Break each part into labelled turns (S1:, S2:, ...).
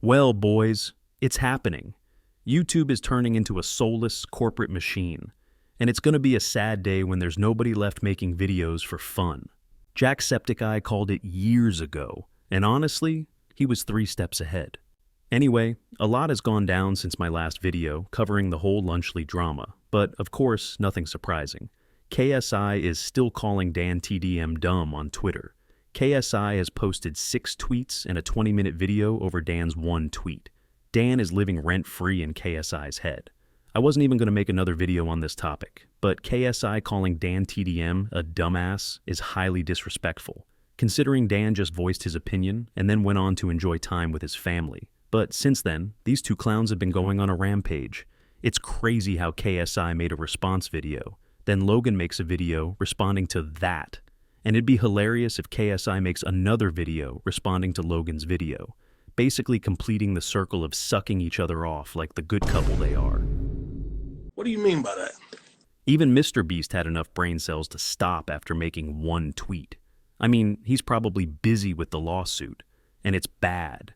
S1: Well, boys, it's happening. YouTube is turning into a soulless corporate machine, and it's going to be a sad day when there's nobody left making videos for fun. Jacksepticeye called it years ago, and honestly, he was 3 steps ahead. Anyway, a lot has gone down since my last video covering the whole Lunchly drama, but of course, nothing surprising. KSI is still calling DanTDM dumb on Twitter. KSI has posted 6 tweets and a 20-minute video over Dan's 1 tweet. Dan is living rent-free in KSI's head. I wasn't even going to make another video on this topic, but KSI calling DanTDM a dumbass is highly disrespectful, considering Dan just voiced his opinion and then went on to enjoy time with his family. But since then, these 2 clowns have been going on a rampage. It's crazy how KSI made a response video, then Logan makes a video responding to that. And it'd be hilarious if KSI makes another video responding to Logan's video, basically completing the circle of sucking each other off like the good couple they are.
S2: What do you mean by that?
S1: Even Mr. Beast had enough brain cells to stop after making 1 tweet. I mean, he's probably busy with the lawsuit, and it's bad.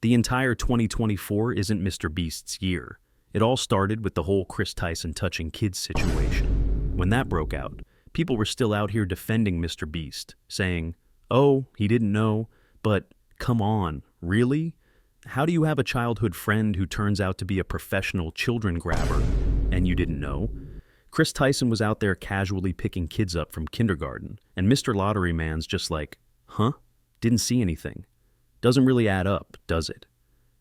S1: The entire 2024 isn't Mr. Beast's year. It all started with the whole Chris Tyson touching kids situation. When that broke out, people were still out here defending Mr. Beast, saying, "Oh, he didn't know," but come on, really? How do you have a childhood friend who turns out to be a professional children grabber, and you didn't know? Chris Tyson was out there casually picking kids up from kindergarten, and Mr. Lottery Man's just like, huh? Didn't see anything. Doesn't really add up, does it?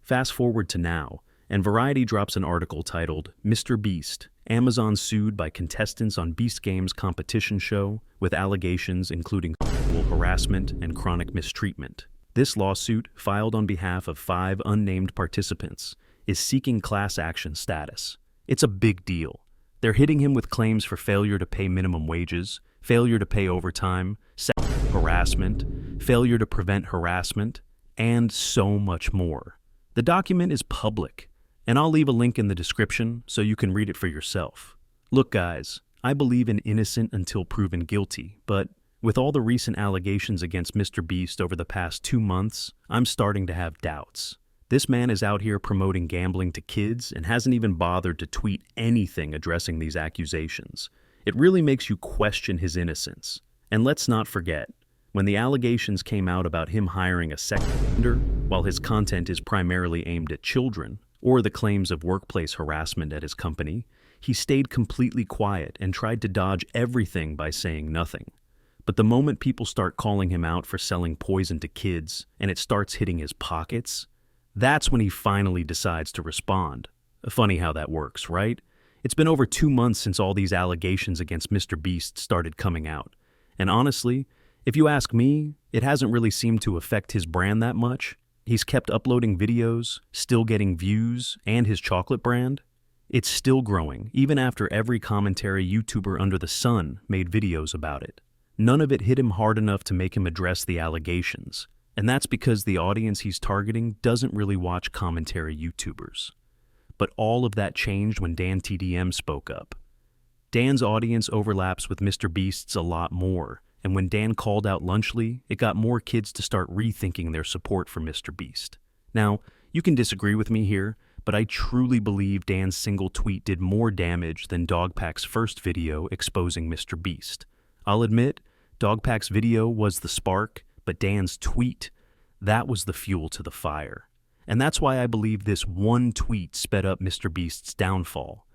S1: Fast forward to now, and Variety drops an article titled, "Mr. Beast, Amazon sued by contestants on Beast Games competition show with allegations including sexual harassment and chronic mistreatment." This lawsuit, filed on behalf of 5 unnamed participants, is seeking class action status. It's a big deal. They're hitting him with claims for failure to pay minimum wages, failure to pay overtime, sexual harassment, failure to prevent harassment, and so much more. The document is public, and I'll leave a link in the description so you can read it for yourself. Look, guys, I believe in innocent until proven guilty, but with all the recent allegations against Mr. Beast over the past 2 months, I'm starting to have doubts. This man is out here promoting gambling to kids and hasn't even bothered to tweet anything addressing these accusations. It really makes you question his innocence. And let's not forget, when the allegations came out about him hiring a sex offender, while his content is primarily aimed at children, or the claims of workplace harassment at his company, he stayed completely quiet and tried to dodge everything by saying nothing. But the moment people start calling him out for selling poison to kids, and it starts hitting his pockets, that's when he finally decides to respond. Funny how that works, right? It's been over 2 months since all these allegations against Mr. Beast started coming out. And honestly, if you ask me, it hasn't really seemed to affect his brand that much. He's kept uploading videos, still getting views, and his chocolate brand. It's still growing, even after every commentary YouTuber under the sun made videos about it. None of it hit him hard enough to make him address the allegations. And that's because the audience he's targeting doesn't really watch commentary YouTubers. But all of that changed when DanTDM spoke up. Dan's audience overlaps with Mr. Beast's a lot more, and when Dan called out Lunchly, it got more kids to start rethinking their support for Mr. Beast. Now, you can disagree with me here, but I truly believe Dan's single tweet did more damage than Dogpack's first video exposing Mr. Beast. I'll admit, Dogpack's video was the spark, but Dan's tweet, that was the fuel to the fire. And that's why I believe this 1 tweet sped up Mr. Beast's downfall.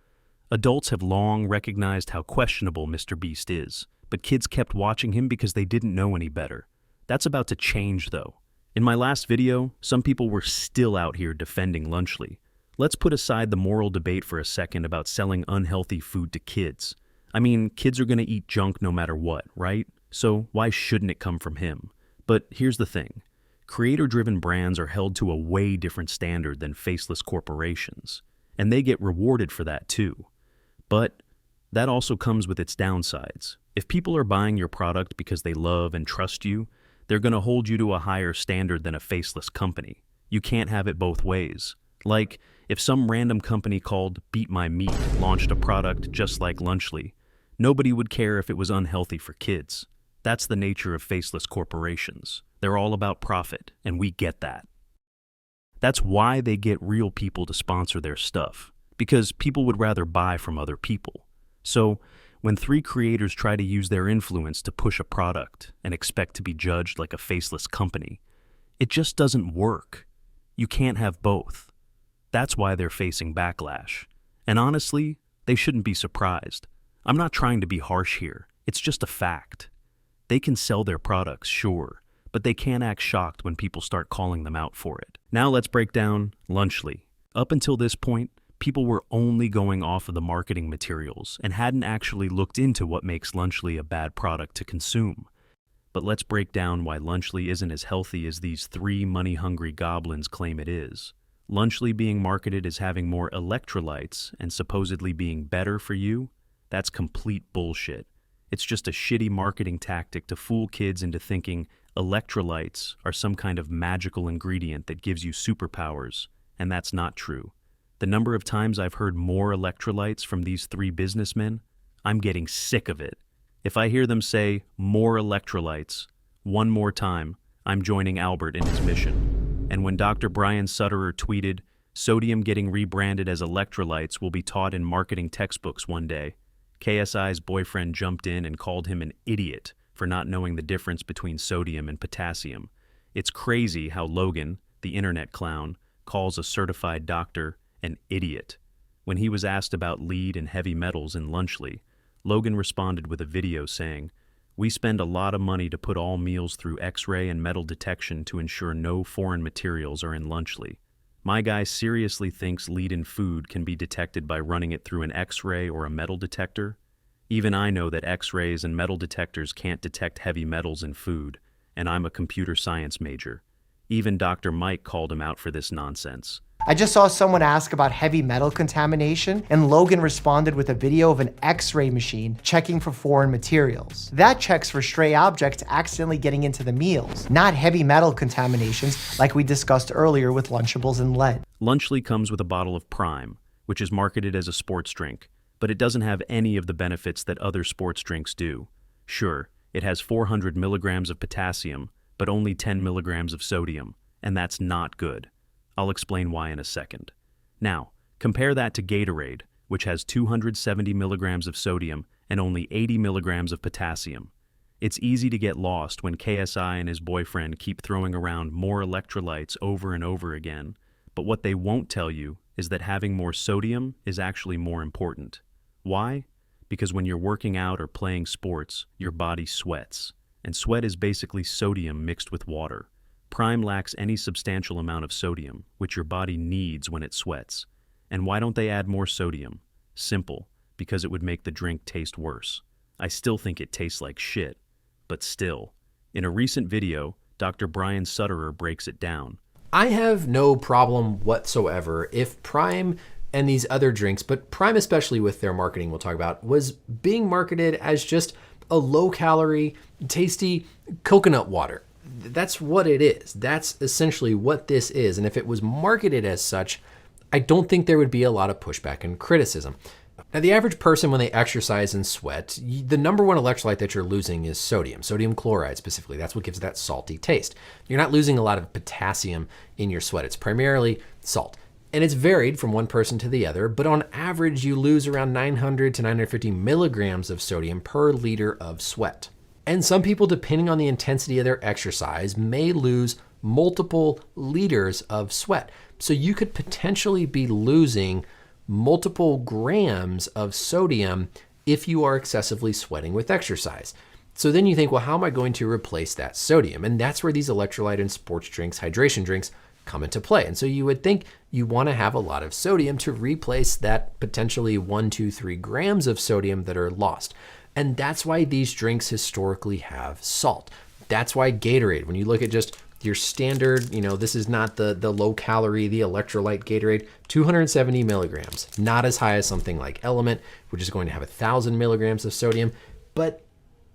S1: Adults have long recognized how questionable Mr. Beast is, but kids kept watching him because they didn't know any better. That's about to change, though. In my last video, some people were still out here defending Lunchly. Let's put aside the moral debate for a second about selling unhealthy food to kids. I mean, kids are going to eat junk no matter what, right? So why shouldn't it come from him? But here's the thing. Creator-driven brands are held to a way different standard than faceless corporations, and they get rewarded for that too. But that also comes with its downsides. If people are buying your product because they love and trust you, they're going to hold you to a higher standard than a faceless company. You can't have it both ways. Like, if some random company called Beat My Meat launched a product just like Lunchly, nobody would care if it was unhealthy for kids. That's the nature of faceless corporations. They're all about profit, and we get that. That's why they get real people to sponsor their stuff, because people would rather buy from other people. So, when 3 creators try to use their influence to push a product and expect to be judged like a faceless company, it just doesn't work. You can't have both. That's why they're facing backlash. And honestly, they shouldn't be surprised. I'm not trying to be harsh here. It's just a fact. They can sell their products, sure, but they can't act shocked when people start calling them out for it. Now let's break down Lunchly. Up until this point, people were only going off of the marketing materials and hadn't actually looked into what makes Lunchly a bad product to consume. But let's break down why Lunchly isn't as healthy as these 3 money-hungry goblins claim it is. Lunchly being marketed as having more electrolytes and supposedly being better for you, that's complete bullshit. It's just a shitty marketing tactic to fool kids into thinking electrolytes are some kind of magical ingredient that gives you superpowers, and that's not true. The number of times I've heard more electrolytes from these 3 businessmen, I'm getting sick of it. If I hear them say more electrolytes one more time, I'm joining Albert in his mission. And when Dr. Brian Sutterer tweeted, "Sodium getting rebranded as electrolytes will be taught in marketing textbooks one day," KSI's boyfriend jumped in and called him an idiot for not knowing the difference between sodium and potassium. It's crazy how Logan, the internet clown, calls a certified doctor an idiot. When he was asked about lead and heavy metals in Lunchly, Logan responded with a video saying, "We spend a lot of money to put all meals through X-ray and metal detection to ensure no foreign materials are in Lunchly. My guy seriously thinks lead in food can be detected by running it through an X-ray or a metal detector? Even I know that X-rays and metal detectors can't detect heavy metals in food, and I'm a computer science major. Even Dr. Mike called him out for this nonsense."
S3: I just saw someone ask about heavy metal contamination, and Logan responded with a video of an X-ray machine checking for foreign materials. That checks for stray objects accidentally getting into the meals, not heavy metal contaminations like we discussed earlier with Lunchables and lead.
S1: Lunchly comes with a bottle of Prime, which is marketed as a sports drink, but it doesn't have any of the benefits that other sports drinks do. Sure, it has 400 milligrams of potassium, but only 10 milligrams of sodium, and that's not good. I'll explain why in a second. Now, compare that to Gatorade, which has 270 milligrams of sodium and only 80 milligrams of potassium. It's easy to get lost when KSI and his boyfriend keep throwing around more electrolytes over and over again, but what they won't tell you is that having more sodium is actually more important. Why? Because when you're working out or playing sports, your body sweats, and sweat is basically sodium mixed with water. Prime lacks any substantial amount of sodium, which your body needs when it sweats. And why don't they add more sodium? Simple, because it would make the drink taste worse. I still think it tastes like shit, but still. In a recent video, Dr. Brian Sutterer breaks it down.
S4: I have no problem whatsoever if Prime and these other drinks, but Prime especially with their marketing we'll talk about, was being marketed as just a low-calorie, tasty coconut water. That's what it is. That's essentially what this is. And if it was marketed as such, I don't think there would be a lot of pushback and criticism. Now, the average person, when they exercise and sweat, the number one electrolyte that you're losing is sodium chloride specifically. That's what gives that salty taste. You're not losing a lot of potassium in your sweat. It's primarily salt. And it's varied from one person to the other, but on average, you lose around 900 to 950 milligrams of sodium per liter of sweat. And some people, depending on the intensity of their exercise, may lose multiple liters of sweat. So you could potentially be losing multiple grams of sodium if you are excessively sweating with exercise. So then you think, well, how am I going to replace that sodium? And that's where these electrolyte and sports drinks, hydration drinks, come into play. And so you would think you want to have a lot of sodium to replace that potentially 1, 2, 3 grams of sodium that are lost. And that's why these drinks historically have salt. That's why Gatorade, when you look at just your standard, this is not the low calorie, the electrolyte Gatorade, 270 milligrams, not as high as something like Element, which is going to have 1,000 milligrams of sodium, but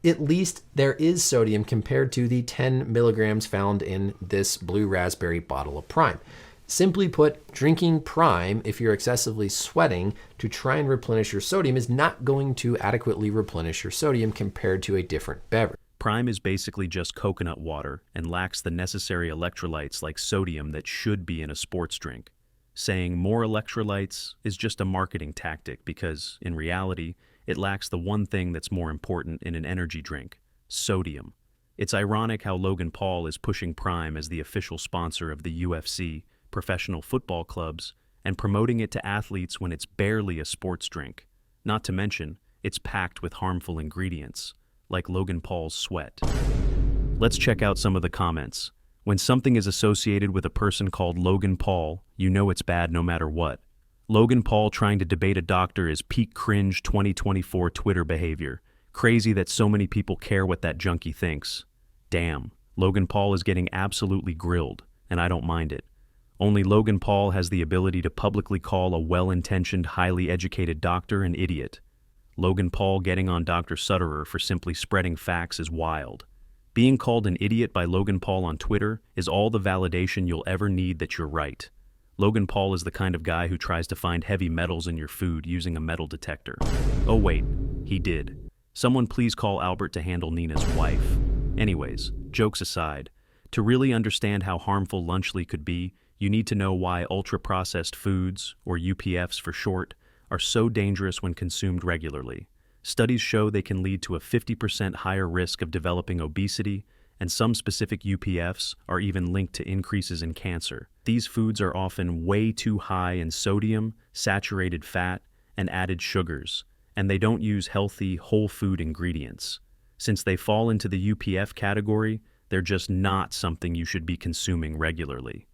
S4: at least there is sodium compared to the 10 milligrams found in this blue raspberry bottle of Prime. Simply put, drinking Prime, if you're excessively sweating to try and replenish your sodium, is not going to adequately replenish your sodium compared to a different beverage.
S1: Prime is basically just coconut water and lacks the necessary electrolytes like sodium that should be in a sports drink. Saying more electrolytes is just a marketing tactic because, in reality, it lacks the one thing that's more important in an energy drink: sodium. It's ironic how Logan Paul is pushing Prime as the official sponsor of the UFC, professional football clubs, and promoting it to athletes when it's barely a sports drink. Not to mention, it's packed with harmful ingredients, like Logan Paul's sweat. Let's check out some of the comments. When something is associated with a person called Logan Paul, you know it's bad no matter what. Logan Paul trying to debate a doctor is peak cringe 2024 Twitter behavior. Crazy that so many people care what that junkie thinks. Damn, Logan Paul is getting absolutely grilled, and I don't mind it. Only Logan Paul has the ability to publicly call a well-intentioned, highly educated doctor an idiot. Logan Paul getting on Dr. Sutterer for simply spreading facts is wild. Being called an idiot by Logan Paul on Twitter is all the validation you'll ever need that you're right. Logan Paul is the kind of guy who tries to find heavy metals in your food using a metal detector. Oh wait, he did. Someone please call Albert to handle Nina's wife. Anyways, jokes aside, to really understand how harmful Lunchly could be, you need to know why ultra-processed foods, or UPFs for short, are so dangerous when consumed regularly. Studies show they can lead to a 50% higher risk of developing obesity, and some specific UPFs are even linked to increases in cancer. These foods are often way too high in sodium, saturated fat, and added sugars, and they don't use healthy, whole food ingredients. Since they fall into the UPF category, they're just not something you should be consuming regularly.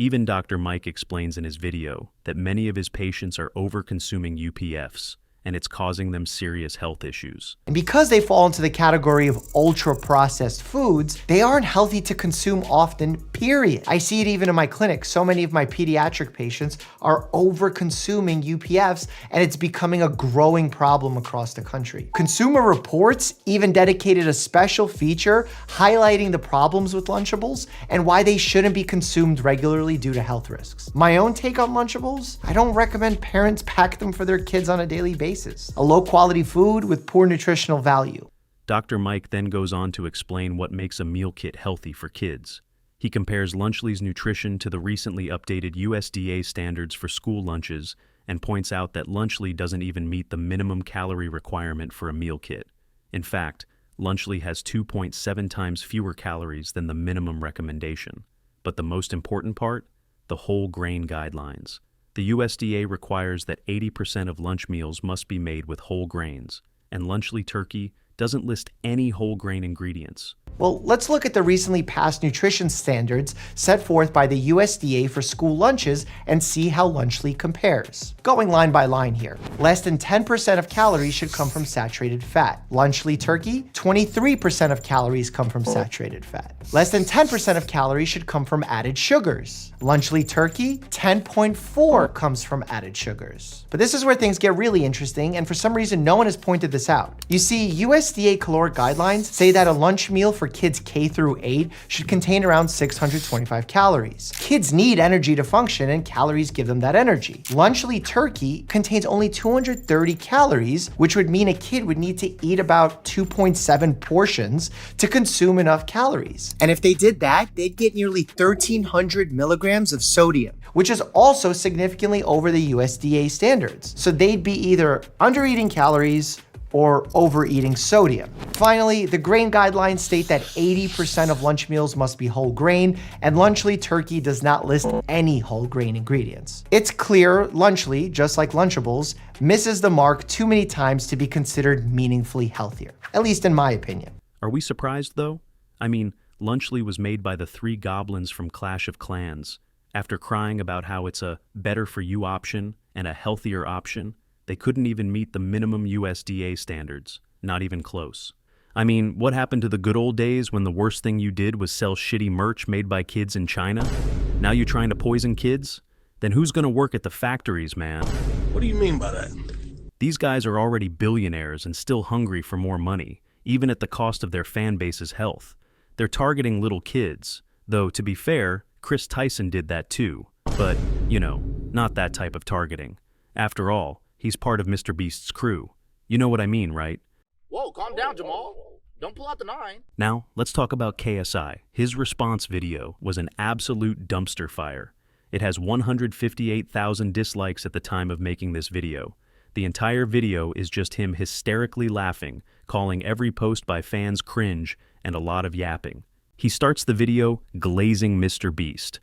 S1: Even Dr. Mike explains in his video that many of his patients are over-consuming UPFs, and it's causing them serious health issues.
S3: And because they fall into the category of ultra-processed foods, they aren't healthy to consume often, period. I see it even in my clinic. So many of my pediatric patients are over-consuming UPFs, and it's becoming a growing problem across the country. Consumer Reports even dedicated a special feature highlighting the problems with Lunchables and why they shouldn't be consumed regularly due to health risks. My own take on Lunchables: I don't recommend parents pack them for their kids on a daily basis. A low-quality food with poor nutritional value.
S1: Dr. Mike then goes on to explain what makes a meal kit healthy for kids. He compares Lunchly's nutrition to the recently updated USDA standards for school lunches and points out that Lunchly doesn't even meet the minimum calorie requirement for a meal kit. In fact, Lunchly has 2.7 times fewer calories than the minimum recommendation. But the most important part? The whole grain guidelines. The USDA requires that 80% of lunch meals must be made with whole grains, and Lunchly Turkey doesn't list any whole grain ingredients.
S3: Well, let's look at the recently passed nutrition standards set forth by the USDA for school lunches and see how Lunchly compares. Going line by line here. Less than 10% of calories should come from saturated fat. Lunchly Turkey, 23% of calories come from saturated fat. Less than 10% of calories should come from added sugars. Lunchly Turkey, 10.4 comes from added sugars. But this is where things get really interesting, and for some reason no one has pointed this out. You see, USDA caloric guidelines say that a lunch meal for kids K through 8 should contain around 625 calories. Kids need energy to function, and calories give them that energy. Lunchly Turkey contains only 230 calories, which would mean a kid would need to eat about 2.7 portions to consume enough calories. And if they did that, they'd get nearly 1,300 milligrams of sodium, which is also significantly over the USDA standards. So they'd be either under-eating calories or overeating sodium. Finally, the grain guidelines state that 80% of lunch meals must be whole grain, and Lunchly Turkey does not list any whole grain ingredients. It's clear Lunchly, just like Lunchables, misses the mark too many times to be considered meaningfully healthier, at least in my opinion.
S1: Are we surprised, though? I mean, Lunchly was made by the three goblins from Clash of Clans. After crying about how it's a better-for-you option and a healthier option, they couldn't even meet the minimum USDA standards. Not even close. I mean, what happened to the good old days when the worst thing you did was sell shitty merch made by kids in China? Now you're trying to poison kids? Then who's gonna work at the factories, man?
S2: What do you mean by that?
S1: These guys are already billionaires and still hungry for more money, even at the cost of their fan base's health. They're targeting little kids, though to be fair, Chris Tyson did that too. But, you know, not that type of targeting. After all, he's part of Mr. Beast's crew. You know what I mean, right?
S5: Whoa, calm down, Jamal. Don't pull out the 9.
S1: Now, let's talk about KSI. His response video was an absolute dumpster fire. It has 158,000 dislikes at the time of making this video. The entire video is just him hysterically laughing, calling every post by fans cringe, and a lot of yapping. He starts the video glazing Mr. Beast.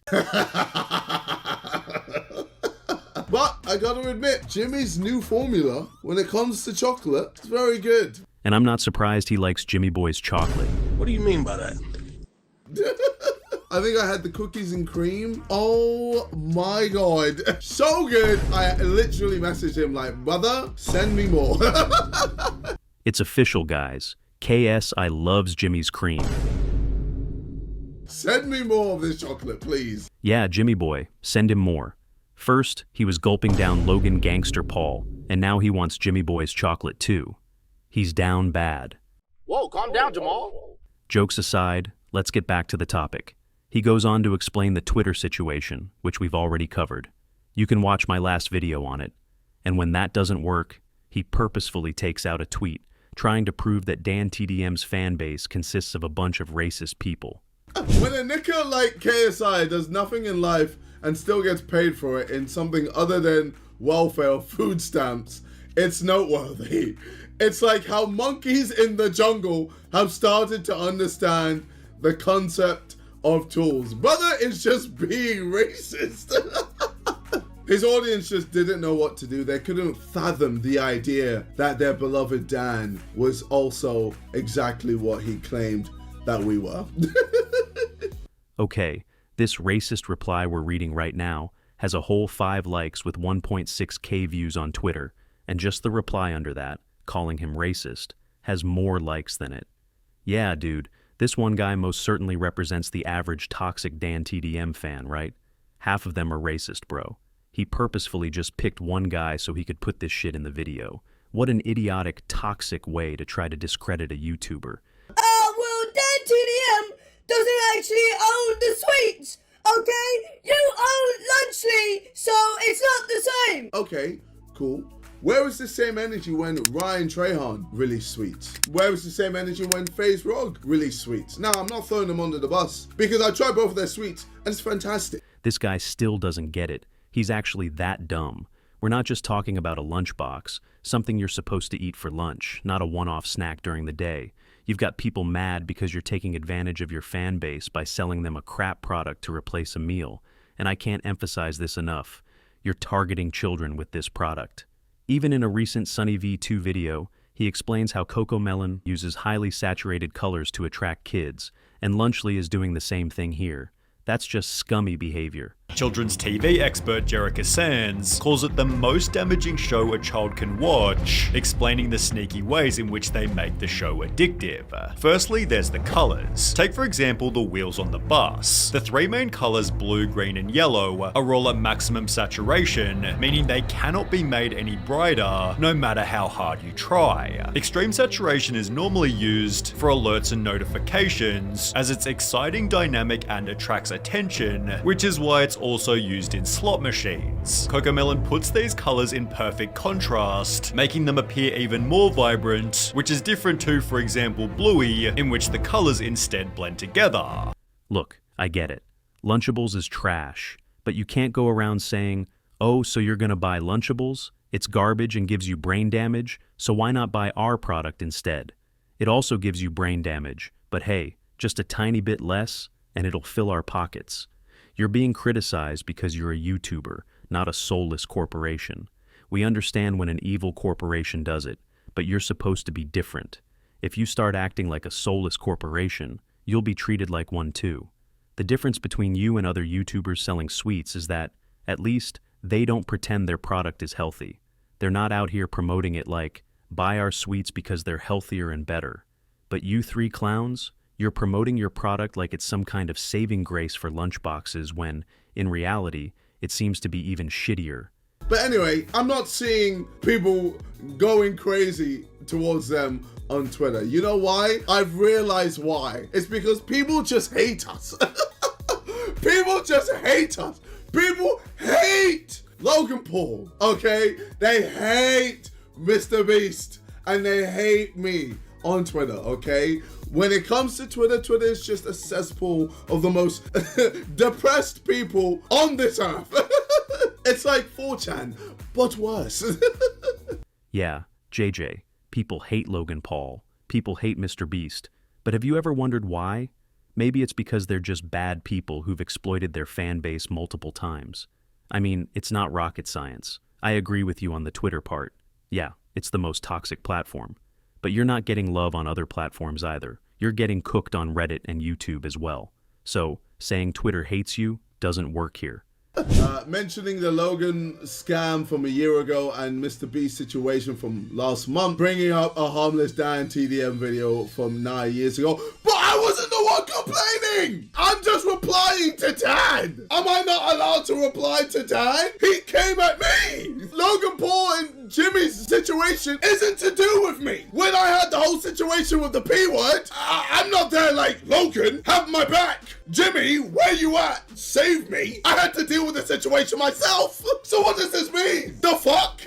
S6: But I gotta admit, Jimmy's new formula, when it comes to chocolate, is very good.
S1: And I'm not surprised he likes Jimmy Boy's chocolate.
S2: What do you mean by that?
S6: I think I had the cookies and cream. Oh my God. So good. I literally messaged him like, brother, send me more.
S1: It's official, guys. KSI loves Jimmy's cream.
S6: Send me more of this chocolate, please.
S1: Yeah, Jimmy Boy, send him more. First, he was gulping down Logan Gangster Paul, and now he wants Jimmy Boy's chocolate too. He's down bad.
S5: Whoa, calm down, Jamal.
S1: Jokes aside, let's get back to the topic. He goes on to explain the Twitter situation, which we've already covered. You can watch my last video on it. And when that doesn't work, he purposefully takes out a tweet, trying to prove that DanTDM's fan base consists of a bunch of racist people.
S6: When a knicker like KSI does nothing in life and still gets paid for it in something other than welfare or food stamps, it's noteworthy. It's like how monkeys in the jungle have started to understand the concept of tools. Brother is just being racist. His audience just didn't know what to do. They couldn't fathom the idea that their beloved Dan was also exactly what he claimed that we were.
S1: Okay, this racist reply we're reading right now has a whole 5 likes with 1.6K views on Twitter, and just the reply under that, calling him racist, has more likes than it. Yeah, dude, this one guy most certainly represents the average toxic DanTDM fan, right? Half of them are racist, bro. He purposefully just picked one guy so he could put this shit in the video. What an idiotic, toxic way to try to discredit a YouTuber.
S7: Well, DanTDM doesn't actually own the sweets, okay? You own Lunchly, so it's not the same.
S6: Okay, cool. Where was the same energy when Ryan Trahan released sweets? Where was the same energy when FaZe Rog released sweets? Now, I'm not throwing them under the bus because I tried both of their sweets and it's fantastic.
S1: This guy still doesn't get it. He's actually that dumb. We're not just talking about a lunchbox, something you're supposed to eat for lunch, not a one-off snack during the day. You've got people mad because you're taking advantage of your fan base by selling them a crap product to replace a meal. And I can't emphasize this enough. You're targeting children with this product. Even in a recent Sunny V2 video, he explains how Cocomelon uses highly saturated colors to attract kids, and Lunchly is doing the same thing here. That's just scummy behavior.
S8: Children's TV expert Jerica Sands calls it the most damaging show a child can watch, explaining the sneaky ways in which they make the show addictive. Firstly, there's the colors. Take for example the wheels on the bus. The 3 main colors, blue, green and yellow, are all at maximum saturation, meaning they cannot be made any brighter no matter how hard you try. Extreme saturation is normally used for alerts and notifications, as it's exciting, dynamic and attracts attention, which is why it's also used in slot machines. Cocomelon puts these colors in perfect contrast, making them appear even more vibrant, which is different to, for example, Bluey, in which the colors instead blend together.
S1: Look, I get it. Lunchables is trash, but you can't go around saying, oh, so you're gonna buy Lunchables? It's garbage and gives you brain damage, so why not buy our product instead? It also gives you brain damage, but hey, just a tiny bit less, and it'll fill our pockets. You're being criticized because you're a YouTuber, not a soulless corporation. We understand when an evil corporation does it, but you're supposed to be different. If you start acting like a soulless corporation, you'll be treated like one too. The difference between you and other YouTubers selling sweets is that, at least, they don't pretend their product is healthy. They're not out here promoting it like, buy our sweets because they're healthier and better. But you 3 clowns, you're promoting your product like it's some kind of saving grace for lunchboxes when, in reality, it seems to be even shittier.
S6: But anyway, I'm not seeing people going crazy towards them on Twitter. You know why? I've realized why. It's because people just hate us. People just hate us. People hate Logan Paul, okay? They hate Mr. Beast and they hate me. on Twitter, okay? When it comes to Twitter, Twitter is just a cesspool of the most depressed people on this earth. It's like 4chan, but worse.
S1: Yeah, JJ, people hate Logan Paul. People hate Mr. Beast. But have you ever wondered why? Maybe it's because they're just bad people who've exploited their fan base multiple times. I mean, it's not rocket science. I agree with you on the Twitter part. Yeah, it's the most toxic platform. But you're not getting love on other platforms either. You're getting cooked on Reddit and YouTube as well. So, saying Twitter hates you doesn't work here.
S6: Mentioning the Logan scam from a year ago and Mr. Beast situation from last month, bringing up a harmless DanTDM video from 9 years ago. But I wasn't the one complaining! I'm just replying to Dan! Am I not allowed to reply to Dan? He came at me! Logan Paul and Jimmy's situation isn't to do with me. When I had the whole situation with the P word, I'm not there like, Logan, have my back. Jimmy, where you at? Save me. I had to deal with the situation myself. So what does this mean? The fuck?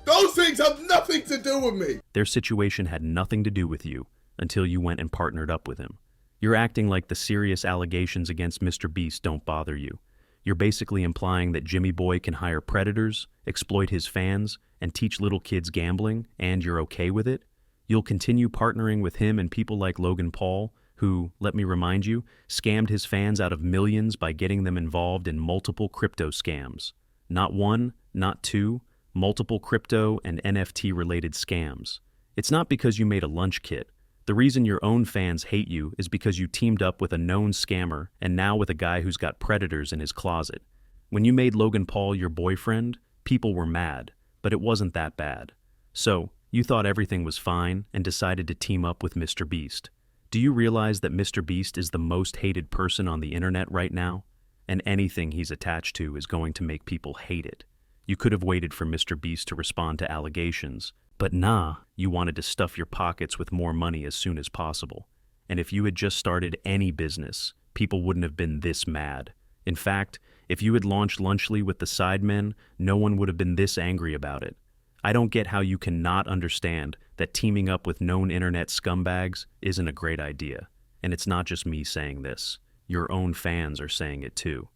S6: Those things have nothing to do with me.
S1: Their situation had nothing to do with you until you went and partnered up with him. You're acting like the serious allegations against Mr. Beast don't bother you. You're basically implying that Jimmy Boy can hire predators, exploit his fans, and teach little kids gambling, and you're okay with it? You'll continue partnering with him and people like Logan Paul, who, let me remind you, scammed his fans out of millions by getting them involved in multiple crypto scams. Not one, not two, multiple crypto and NFT-related scams. It's not because you made a lunch kit. The reason your own fans hate you is because you teamed up with a known scammer and now with a guy who's got predators in his closet. When you made Logan Paul your boyfriend, people were mad, but it wasn't that bad. So, you thought everything was fine and decided to team up with Mr. Beast. Do you realize that Mr. Beast is the most hated person on the internet right now? And anything he's attached to is going to make people hate it. You could have waited for Mr. Beast to respond to allegations, but nah, you wanted to stuff your pockets with more money as soon as possible. And if you had just started any business, people wouldn't have been this mad. In fact, if you had launched Lunchly with the Sidemen, no one would have been this angry about it. I don't get how you cannot understand that teaming up with known internet scumbags isn't a great idea. And it's not just me saying this. Your own fans are saying it too.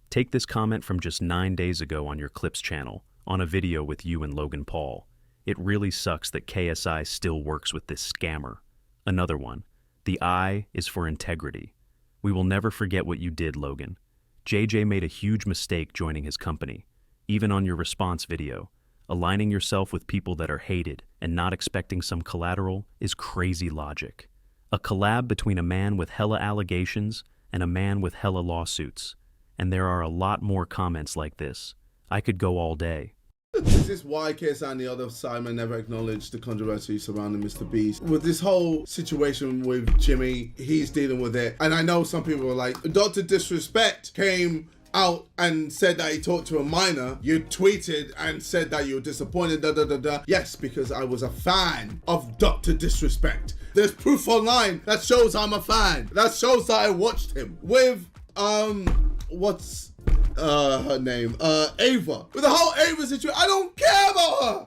S1: Take this comment from just 9 days ago on your Clips channel, on a video with you and Logan Paul. It really sucks that KSI still works with this scammer. Another one. The I is for integrity. We will never forget what you did, Logan. JJ made a huge mistake joining his company. Even on your response video, aligning yourself with people that are hated and not expecting some collateral is crazy logic. A collab between a man with hella allegations and a man with hella lawsuits. And there are a lot more comments like this. I could go all day.
S6: This is why KSI and the other Simon never acknowledged the controversy surrounding Mr. Beast. With this whole situation with Jimmy, he's dealing with it. And I know some people were like, Dr. Disrespect came out and said that he talked to a minor. You tweeted and said that you were disappointed, Yes, because I was a fan of Dr. Disrespect. There's proof online that shows I'm a fan. That shows that I watched him. With, what's her name? Ava. With the whole Ava situation, I don't care about her.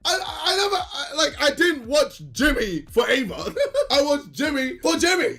S6: I didn't watch Jimmy for Ava. I watched Jimmy for Jimmy.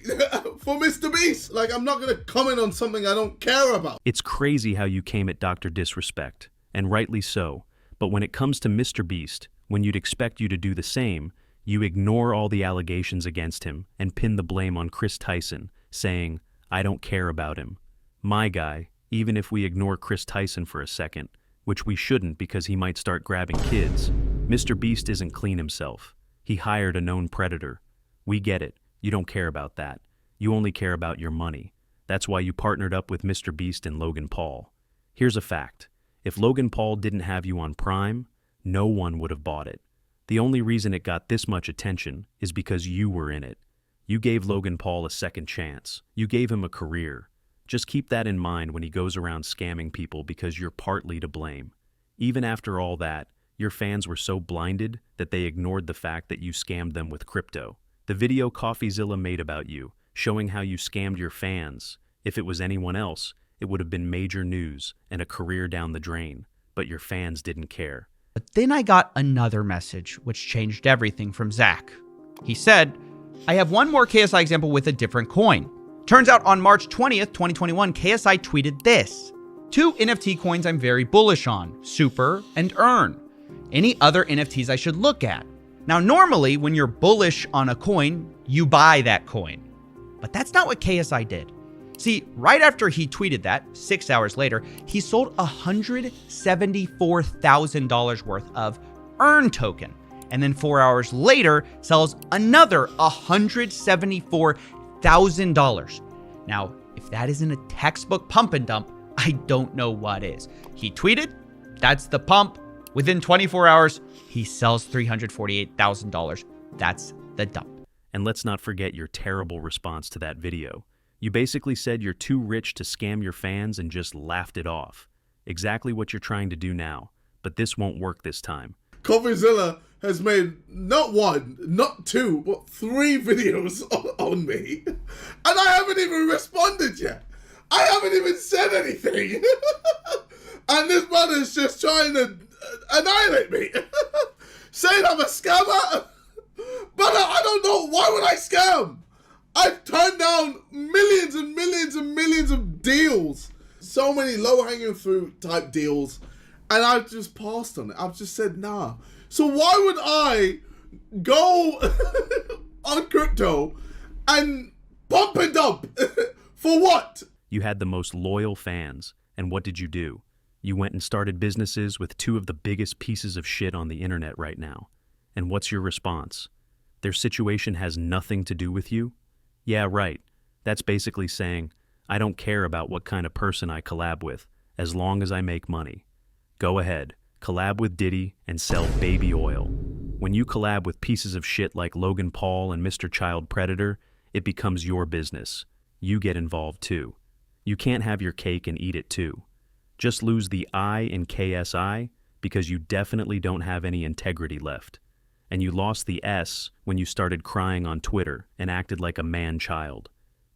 S6: For Mr. Beast. Like, I'm not gonna comment on something I don't care about.
S1: It's crazy how you came at Dr. Disrespect, and rightly so. But when it comes to Mr. Beast, when you'd expect you to do the same, you ignore all the allegations against him and pin the blame on Chris Tyson, saying, I don't care about him. My guy, even if we ignore Chris Tyson for a second, which we shouldn't because he might start grabbing kids, Mr. Beast isn't clean himself. He hired a known predator. We get it. You don't care about that. You only care about your money. That's why you partnered up with Mr. Beast and Logan Paul. Here's a fact. If Logan Paul didn't have you on Prime, no one would have bought it. The only reason it got this much attention is because you were in it. You gave Logan Paul a second chance. You gave him a career. Just keep that in mind when he goes around scamming people because you're partly to blame. Even after all that, your fans were so blinded that they ignored the fact that you scammed them with crypto. The video CoffeeZilla made about you, showing how you scammed your fans. If it was anyone else, it would have been major news and a career down the drain. But your fans didn't care.
S9: But then I got another message which changed everything from Zach. He said, I have one more KSI example with a different coin. Turns out on March 20th, 2021, KSI tweeted this. 2 NFT coins I'm very bullish on, Super and Earn. Any other NFTs I should look at? Now, normally when you're bullish on a coin, you buy that coin. But that's not what KSI did. See, right after he tweeted that, 6 hours later, he sold $174,000 worth of Earn token. And then 4 hours later, sells another $174,000. Now, if that isn't a textbook pump and dump, I don't know what is. He tweeted, that's the pump. Within 24 hours, he sells $348,000. That's the dump.
S1: And let's not forget your terrible response to that video. You basically said you're too rich to scam your fans and just laughed it off. Exactly what you're trying to do now, but this won't work this time.
S6: CoffeeZilla has made not 1, not 2, but 3 videos on me. And I haven't even responded yet. I haven't even said anything. And this man is just trying to annihilate me. Saying I'm a scammer. But I don't know. Why would I scam? I've turned down millions and millions and millions of deals. So many low-hanging fruit type deals. And I've just passed on it. I've just said, nah. So why would I go on crypto and pump and dump? For what?
S1: You had the most loyal fans, and what did you do? You went and started businesses with 2 of the biggest pieces of shit on the internet right now. And what's your response? Their situation has nothing to do with you? Yeah, right. That's basically saying, I don't care about what kind of person I collab with, as long as I make money. Go ahead, collab with Diddy and sell baby oil. When you collab with pieces of shit like Logan Paul and Mr. Child Predator, it becomes your business. You get involved too. You can't have your cake and eat it too. Just lose the I in KSI because you definitely don't have any integrity left. And you lost the S when you started crying on Twitter and acted like a man-child.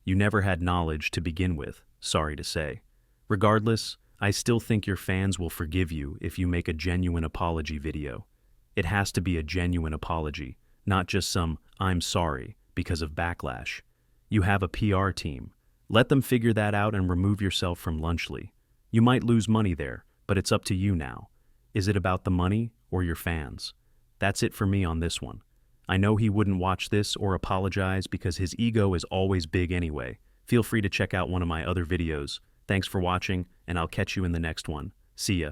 S1: You never had knowledge to begin with, sorry to say. Regardless, I still think your fans will forgive you if you make a genuine apology video. It has to be a genuine apology, not just some I'm sorry because of backlash. You have a PR team. Let them figure that out and remove yourself from Lunchly. You might lose money there, but it's up to you now. Is it about the money or your fans? That's it for me on this one. I know he wouldn't watch this or apologize because his ego is always big anyway. Feel free to check out one of my other videos. Thanks for watching, and I'll catch you in the next one. See ya.